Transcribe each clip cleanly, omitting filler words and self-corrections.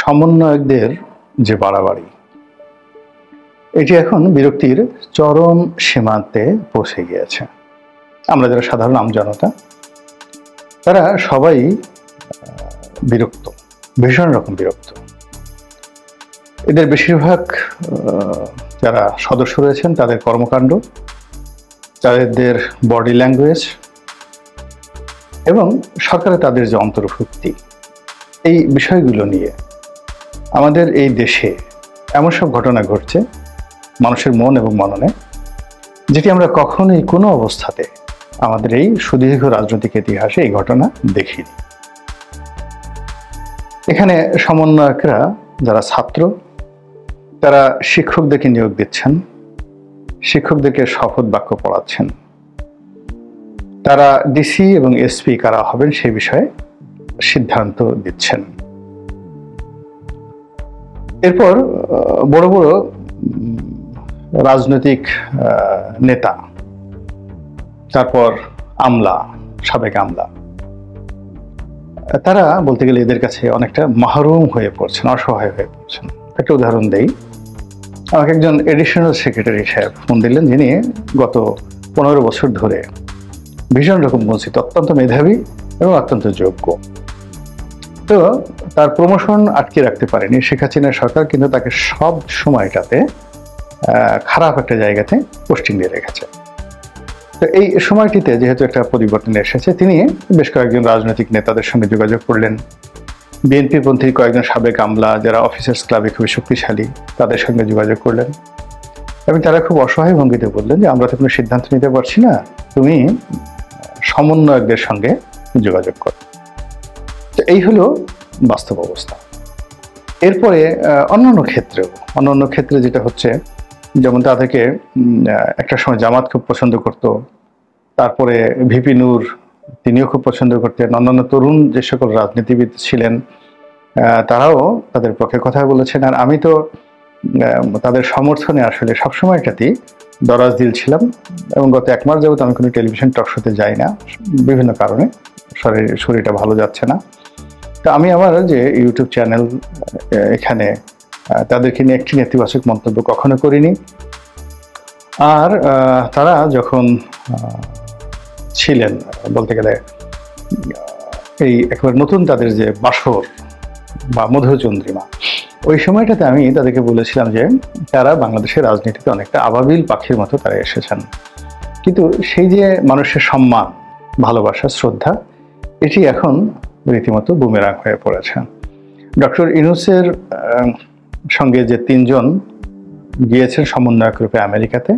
সমন্বয়কদের যে বাড়াবাড়ি, এটি এখন বিরক্তির চরম সীমান্তে পৌঁছে গিয়েছে। আমরা যারা সাধারণ আমজনতা, তারা সবাই বিরক্ত, ভীষণ রকম বিরক্ত। এদের বেশিরভাগ যারা সদস্য রয়েছেন তাদের কর্মকাণ্ড, তাদের বডি ল্যাঙ্গুয়েজ এবং সরকারে তাদের যে অন্তর্ভুক্তি, এই বিষয়গুলো নিয়ে আমাদের এই দেশে এমন সব ঘটনা ঘটছে মানুষের মন এবং মননে, যেটি আমরা কখনোই কোনো অবস্থাতে আমাদের এই সুদীর্ঘ রাজনৈতিক ইতিহাসে এই ঘটনা দেখিনি। এখানে সমন্বয়করা যারা ছাত্র, তারা শিক্ষকদেরকে নিয়োগ দিচ্ছেন, শিক্ষকদেরকে শপথ বাক্য পড়াচ্ছেন, তারা ডিসি এবং এসপি কারা হবেন সেই বিষয়ে সিদ্ধান্ত দিচ্ছেন। এরপর বড় বড় রাজনৈতিক নেতা, তারপর আমলা, সাবেক আমলা, তারা বলতে গেলে এদের কাছে অনেকটা মাহরুম হয়ে পড়ছেন, অসহায় হয়ে পড়ছেন। একটা উদাহরণ দেই, আমাকে একজন এডিশনাল সেক্রেটারি সাহেব ফোন দিলেন, যিনি গত 15 বছর ধরে ভীষণ রকম বঞ্চিত, অত্যন্ত মেধাবী এবং অত্যন্ত যোগ্য। তো তার প্রমোশন আটকে রাখতে পারেনি শেখ হাসিনার সরকার, কিন্তু তাকে সব সময়টাতে খারাপ একটা জায়গাতে পোস্টিং দিয়ে রেখেছে। তো এই সময়টিতে যেহেতু একটা পরিবর্তন এসেছে, তিনি বেশ কয়েকজন রাজনৈতিক নেতাদের সঙ্গে যোগাযোগ করলেন, বিএনপি পন্থী কয়েকজন সাবেক আমলা যারা অফিসার্স ক্লাবে খুবই শক্তিশালী, তাদের সঙ্গে যোগাযোগ করলেন এবং তারা খুব অসহায় ভঙ্গিতে বললেন যে আমরা তো কোনো সিদ্ধান্ত নিতে পারছি না, তুমি সমন্বয়কদের সঙ্গে যোগাযোগ করো। তো এই হলো বাস্তব অবস্থা। এরপরে অন্যান্য ক্ষেত্রে যেটা হচ্ছে, যেমন তাদেরকে একটা সময় জামাত খুব পছন্দ করত, তারপরে ভিপি নূর তিনিও খুব পছন্দ করতেন, অন্যান্য তরুণ যে সকল রাজনীতিবিদ ছিলেন তারাও তাদের পক্ষে কথা বলেছেন। আর আমি তো তাদের সমর্থনে আসলে সবসময়টাতেই দরাজদিল ছিলাম এবং গত 1 মাস যাবত আমি কোনো টেলিভিশন টক শোতে যাই না, বিভিন্ন কারণে শরীরটা ভালো যাচ্ছে না। তো আমি আমার যে ইউটিউব চ্যানেল, এখানে তাদেরকে নিয়ে একটি নেতিবাচক মন্তব্য কখনো করিনি। আর তারা যখন ছিলেন বলতে গেলে এই একেবারে নতুন তাদের যে বাসর বা মধুচন্দ্রিমা, ওই সময়টাতে আমি তাদেরকে বলেছিলাম যে তারা বাংলাদেশের রাজনীতিতে অনেকটা আবাবিল পাখির মতো তারা এসেছেন, কিন্তু সেই যে মানুষের সম্মান, ভালোবাসা, শ্রদ্ধা, এটি এখন রীতিমতো বুমেরাং হয়ে পড়েছে। ডক্টর ইউনূসের সঙ্গে যে 3 জন গিয়েছেন সমন্বয়ক রূপে আমেরিকাতে,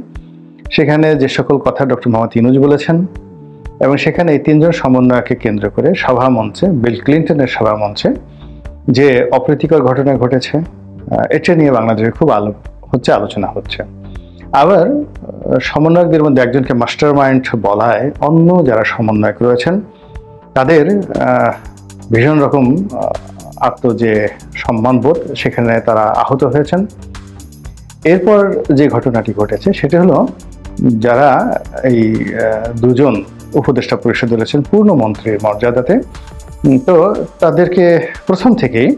সেখানে যে সকল কথা ডক্টর মোহাম্মদ ইউনূস বলেছেন এবং সেখানে এই 3 জন সমন্বয়কে কেন্দ্র করে সভা মঞ্চে, বিল ক্লিন্টনের সভা মঞ্চে যে অপ্রীতিকর ঘটনা ঘটেছে, এটা নিয়ে বাংলাদেশে খুব আলোচনা হচ্ছে। আবার সমন্বয়কদের মধ্যে একজনকে মাস্টার মাইন্ড বলায় অন্য যারা সমন্বয়ক রয়েছেন তাদের ভীষণ রকম যে সম্মানবোধ, সেখানে তারা আহত হয়েছেন। এরপর যে ঘটনাটি ঘটেছে সেটা হলো, যারা এই 2 জন উপদেষ্টা পরিষদে রয়েছেন পূর্ণ মন্ত্রীর মর্যাদাতে, তো তাদেরকে প্রথম থেকেই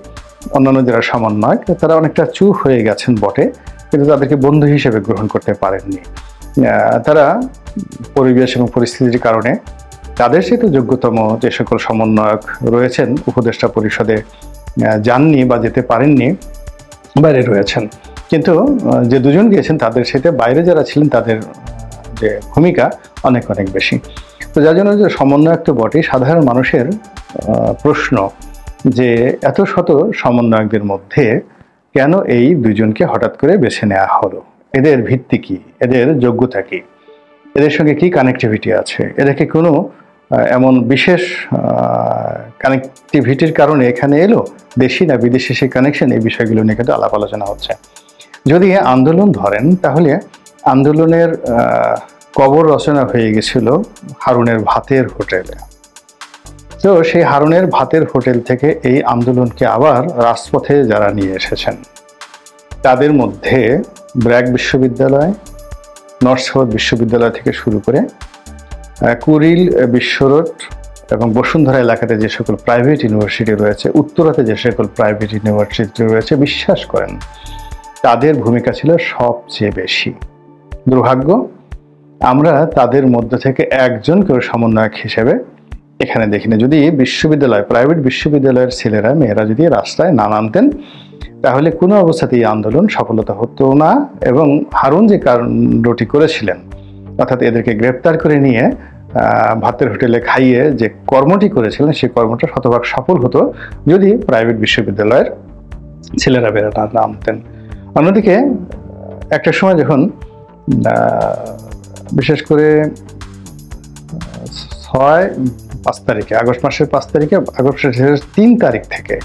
অন্যান্য যারা সমন্বয়ক তারা অনেকটা চুপ হয়ে গেছেন বটে, কিন্তু তাদেরকে বন্ধু হিসেবে গ্রহণ করতে পারেননি। তারা পরিবেশ এবং পরিস্থিতির কারণে তাদের সাথে যোগ্যতম যে সকল সমন্বয়ক রয়েছেন উপদেষ্টা পরিষদে যাননি বা যেতে পারেননি, বাইরে রয়েছেন। কিন্তু যে 2 জন গিয়েছেন তাদের সাথে বাইরে যারা ছিলেন তাদের যে ভূমিকা অনেক বেশি। তো যার জন্য যে সমন্বয়ক তো বটেই, সাধারণ মানুষের প্রশ্ন যে এত শত সমন্বয়কদের মধ্যে কেন এই 2 জনকে হঠাৎ করে বেছে নেওয়া হলো, এদের ভিত্তি কি, এদের যোগ্যতা কি, এদের সঙ্গে কি কানেক্টিভিটি আছে, এদেরকে কোনো এমন বিশেষ কানেক্টিভিটির কারণে এখানে এলো, দেশি না বিদেশি সেই কানেকশন, এই বিষয়গুলো নিয়ে কিন্তু আলাপ আলোচনা হচ্ছে। যদি আন্দোলন ধরেন তাহলে আন্দোলনের কবর রচনা হয়ে গেছিল হারুনের ভাতের হোটেলে। তো সেই হারুনের ভাতের হোটেল থেকে এই আন্দোলনকে আবার রাজপথে যারা নিয়ে এসেছেন তাদের মধ্যে ব্র্যাক বিশ্ববিদ্যালয়, নর্থ সাউথ বিশ্ববিদ্যালয় থেকে শুরু করে কুড়িল বিশ্বরোড এবং বসুন্ধরা এলাকাতে যে সকল প্রাইভেট ইউনিভার্সিটি রয়েছে, উত্তরাতে যে সকল প্রাইভেট ইউনিভার্সিটি রয়েছে, বিশ্বাস করেন তাদের ভূমিকা ছিল সবচেয়ে বেশি। দুর্ভাগ্য, আমরা তাদের মধ্য থেকে একজনকেও সমন্বয়ক হিসেবে এখানে দেখিনি। যদি বিশ্ববিদ্যালয়, প্রাইভেট বিশ্ববিদ্যালয়ের ছেলেরা মেয়েরা যদি রাস্তায় না নামতেন, তাহলে কোনো অবস্থাতেই আন্দোলন সফলতা হতো না। এবং হারুন যে কাণ্ডটি করেছিলেন, অর্থাৎ এদেরকে গ্রেপ্তার করে নিয়ে ভাতের হোটেলে খাইয়ে যে কর্মটি করেছিলেন, সেই কর্মটা শতভাগ সফল হতো যদি প্রাইভেট বিশ্ববিদ্যালয়ের ছেলেরা বেড়ে না নামতেন। অন্যদিকে একটা সময় যখন বিশেষ করে 5 তারিখে, আগস্ট মাসের 5 তারিখে, আগস্ট মাসের 3 তারিখ থেকে,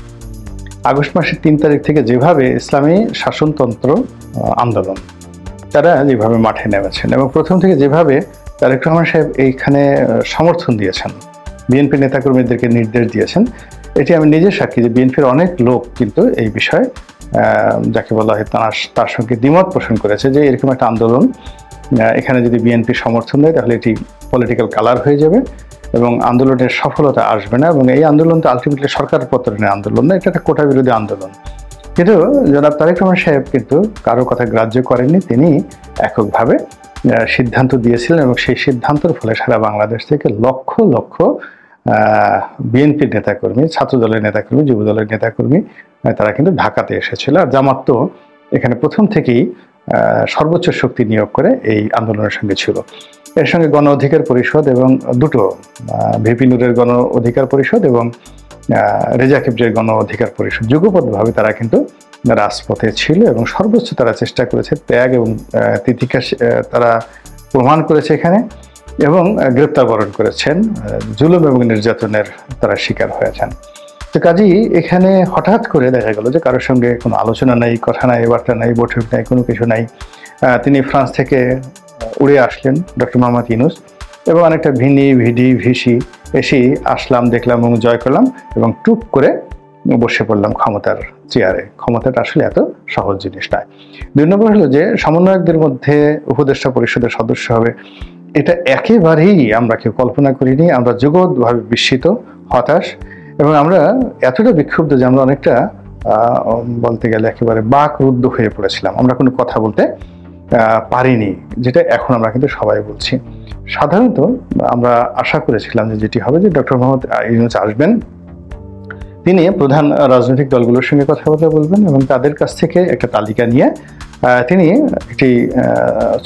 আগস্ট মাসের 3 তারিখ থেকে যেভাবে ইসলামী শাসনতন্ত্র আন্দোলন তারা যেভাবে মাঠে নেমেছেন এবং প্রথম থেকে যেভাবে তারেক রহমান সাহেব এইখানে সমর্থন দিয়েছেন, বিএনপি নেতাকর্মীদেরকে নির্দেশ দিয়েছেন, এটি আমি নিজে সাক্ষী যে বিএনপির অনেক লোক কিন্তু এই বিষয়ে যাকে বলা হয় তার সঙ্গে দ্বিমত পোষণ করেছে যে এরকম একটা আন্দোলন এখানে যদি বিএনপি সমর্থন দেয় তাহলে এটি পলিটিক্যাল কালার হয়ে যাবে এবং আন্দোলনের সফলতা আসবে না, এবং এই আন্দোলন তো আলটিমেটলি সরকার পতনের আন্দোলন না, এটা একটা কোটা বিরোধী আন্দোলন। কিন্তু জনাব তারেক রহমান সাহেব কিন্তু কারো কথা গ্রাহ্য করেননি, তিনি এককভাবে সিদ্ধান্ত দিয়েছিলেন এবং সেই সিদ্ধান্তের ফলে সারা বাংলাদেশ থেকে লক্ষ লক্ষ বিএনপির নেতাকর্মী, ছাত্র দলের নেতাকর্মী, যুব দলের নেতাকর্মী তারা কিন্তু ঢাকাতে এসেছিল। আর জামাত তো এখানে প্রথম থেকেই সর্বোচ্চ শক্তি নিয়োগ করে এই আন্দোলনের সঙ্গে ছিল। এর সঙ্গে গণ অধিকার পরিষদ এবং দুটো ভিপি নুরের গণ অধিকার পরিষদ এবং রেজা কিবরিয়ার গণ অধিকার পরিষদ যুগপৎভাবে তারা কিন্তু রাজপথে ছিল এবং সর্বোচ্চ তারা চেষ্টা করেছে, ত্যাগ এবং তিতিক্ষা তারা প্রমাণ করেছে এখানে এবং গ্রেপ্তার বরণ করেছেন, জুলুম এবং নির্যাতনের তারা শিকার হয়েছেন। তো কাজেই এখানে হঠাৎ করে দেখা গেল যে কারোর সঙ্গে কোনো আলোচনা নাই, কথা নাই, বার্তা নাই, বৈঠক নাই, কোনো কিছু নাই। তিনি ফ্রান্স থেকে উড়ে আসলেন ডক্টর মোহাম্মদ ইউনূস এবং অনেকটা ভিসি এসেই আসলাম, দেখলাম এবং জয় করলাম এবং টুক করে বসে পড়লাম ক্ষমতার চেয়ারে। ক্ষমতাটা আসলে এত সহজ জিনিস নয়। 2 নম্বর হলো যে সমন্বয়কদের মধ্যে উপদেষ্টা পরিষদের সদস্য হবে, এটা একেবারেই আমরা কেউ কল্পনা করিনি। আমরা জগৎভাবে বিস্মিত, হতাশ এবং আমরা এতটা বিক্ষুব্ধ যে আমরা অনেকটা বলতে গেলে একেবারে বাকরুদ্ধ হয়ে পড়েছিলাম। আমরা কোনো কথা বলতে পারিনি, যেটা এখন আমরা কিন্তু সবাই বলছি। সাধারণত আমরা আশা করেছিলাম যে যেটি হবে যে ডক্টর মোহাম্মদ ইউনূস আসবেন, তিনি প্রধান রাজনৈতিক দলগুলোর সঙ্গে কথাবার্তা বলবেন এবং তাদের কাছ থেকে একটা তালিকা নিয়ে তিনি একটি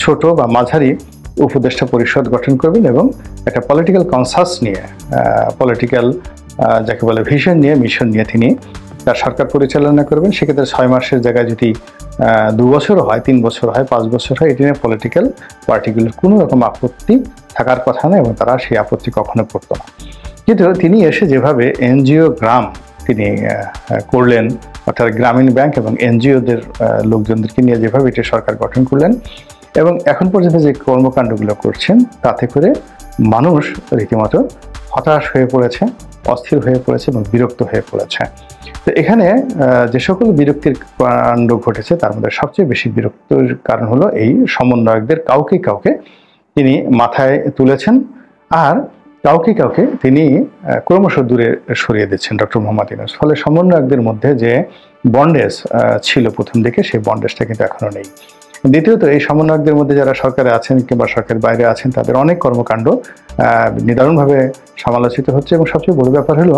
ছোট বা মাঝারি উপদেষ্টা পরিষদ গঠন করবেন এবং একটা পলিটিক্যাল কনসাস নিয়ে, পলিটিক্যাল যাকে বলে ভিশন নিয়ে, মিশন নিয়ে তিনি তার সরকার পরিচালনা করবেন। সেক্ষেত্রে 6 মাসের জায়গায় যদি 2 বছর হয়, 3 বছর হয়, 5 বছর হয়, এটি নিয়ে পলিটিক্যাল পার্টিগুলোর কোনো রকম আপত্তি থাকার কথা না এবং তারা সেই আপত্তি কখনো করতো না। কিন্তু তিনি এসে যেভাবে এনজিও গ্রাম তিনি করলেন, অর্থাৎ গ্রামীণ ব্যাংক এবং এনজিওদের লোকজনদেরকে নিয়ে যেভাবে এটি সরকার গঠন করলেন এবং এখন পর্যন্ত যে কর্মকাণ্ডগুলো করছেন, তাতে করে মানুষ রীতিমতো হতাশ হয়ে পড়েছে, অস্থির হয়ে পড়েছে এবং বিরক্ত হয়ে পড়েছে। তো এখানে যে সকল বিরক্তির কাণ্ড ঘটেছে তার মধ্যে সবচেয়ে বেশি বিরক্তির কারণ হলো এই সমন্বয়কদের কাউকে তিনি মাথায় তুলেছেন আর কাউকে তিনি ক্রমশ দূরে সরিয়ে দিচ্ছেন ডক্টর মোহাম্মদ ইউনূস। ফলে সমন্বয়কদের মধ্যে যে বন্ডেজ ছিল প্রথম দিকে, সেই বন্ডেজটা কিন্তু এখনো নেই। দ্বিতীয়ত, এই সমন্বয়কদের মধ্যে যারা সরকারে আছেন কিংবা সরকারের বাইরে আছেন, তাদের অনেক কর্মকাণ্ড নিদারুণভাবে সমালোচিত হচ্ছে এবং সবচেয়ে বড় ব্যাপার হলো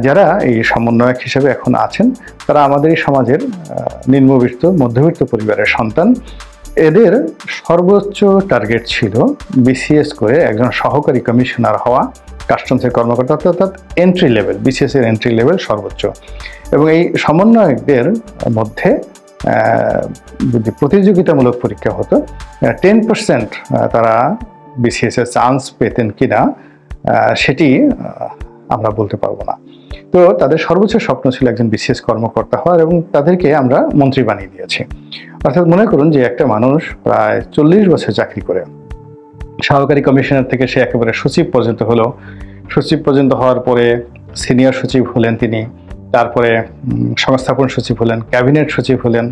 যারা এই সমন্বয়ক হিসেবে এখন আছেন তারা আমাদের এই সমাজের নিম্নবিত্ত মধ্যবিত্ত পরিবারের সন্তান। এদের সর্বোচ্চ টার্গেট ছিল বিসিএস করে একজন সহকারী কমিশনার হওয়া, কাস্টমসের কর্মকর্তা, অর্থাৎ এন্ট্রি লেভেল, বিসিএস এর এন্ট্রি লেভেল সর্বোচ্চ। এবং এই সমন্বয়কদের মধ্যে যদি প্রতিযোগিতামূলক পরীক্ষা হতো 10% তারা বিসিএস এর চান্স পেতেন কিনা সেটি আমরা বলতে পারবো না। তো তাদের সর্বোচ্চ স্বপ্ন ছিল একজন বিসিএস কর্মকর্তা হওয়ার এবং তাদেরকে আমরা মন্ত্রী বানিয়ে দিয়েছি। অর্থাৎ মনে করুন যে একটা মানুষ প্রায় 40 বছর চাকরি করে সহকারী কমিশনার থেকে সে একেবারে সচিব পর্যন্ত হলো, সচিব পর্যন্ত হওয়ার পরে সিনিয়র সচিব হলেন তিনি, তারপরে সংস্থাপন সচিব হলেন, ক্যাবিনেট সচিব হলেন,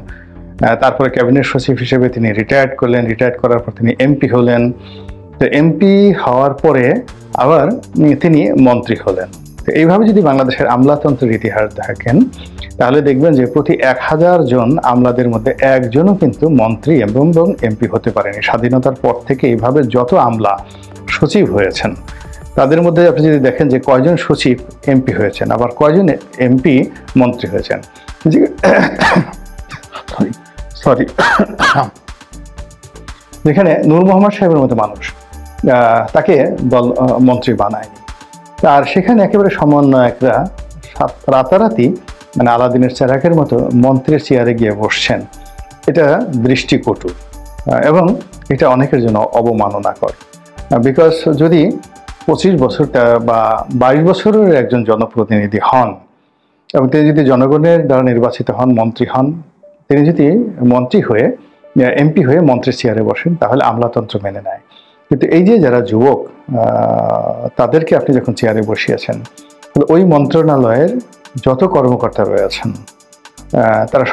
তারপরে ক্যাবিনেট সচিব হিসেবে তিনি রিটায়ার্ড করলেন, রিটায়ার্ড করার পর তিনি এমপি হলেন। তো এমপি হওয়ার পরে আবার তিনি মন্ত্রী হলেন। তো এইভাবে যদি বাংলাদেশের আমলাতন্ত্রের ইতিহাস দেখেন, তাহলে দেখবেন যে প্রতি 1000 জন আমলাদের মধ্যে একজনও কিন্তু মন্ত্রী এবং এমপি হতে পারেনি। স্বাধীনতার পর থেকে এইভাবে যত আমলা সচিব হয়েছেন, তাদের মধ্যে আপনি যদি দেখেন যে কয়জন সচিব এমপি হয়েছেন, আবার কয়জন এমপি মন্ত্রী হয়েছেন। সরি, যেখানে নূর মোহাম্মদ সাহেবের মতো মানুষ, তাকে দল মন্ত্রী বানায়নি। আর সেখানে একেবারে সমন্বয়করা রাতারাতি মানে আলাদিনের চেরাকের মতো মন্ত্রীর চেয়ারে গিয়ে বসছেন। এটা দৃষ্টিকটু এবং এটা অনেকের জন্য অবমাননাকর। বিকজ যদি 25 বছরটা বা 22 বছরের একজন জনপ্রতিনিধি হন এবং তিনি যদি জনগণের দ্বারা নির্বাচিত হন, মন্ত্রী হন, তিনি যদি মন্ত্রী হয়ে এমপি হয়ে মন্ত্রীর চেয়ারে বসেন, তাহলে আমলাতন্ত্র মেনে নেয়। কিন্তু এই যে যারা যুবক, তাদেরকে আপনি যখন চেয়ারে বসিয়েছেন, ওই মন্ত্রণালয়ের যত কর্মকর্তা রয়েছেন তারা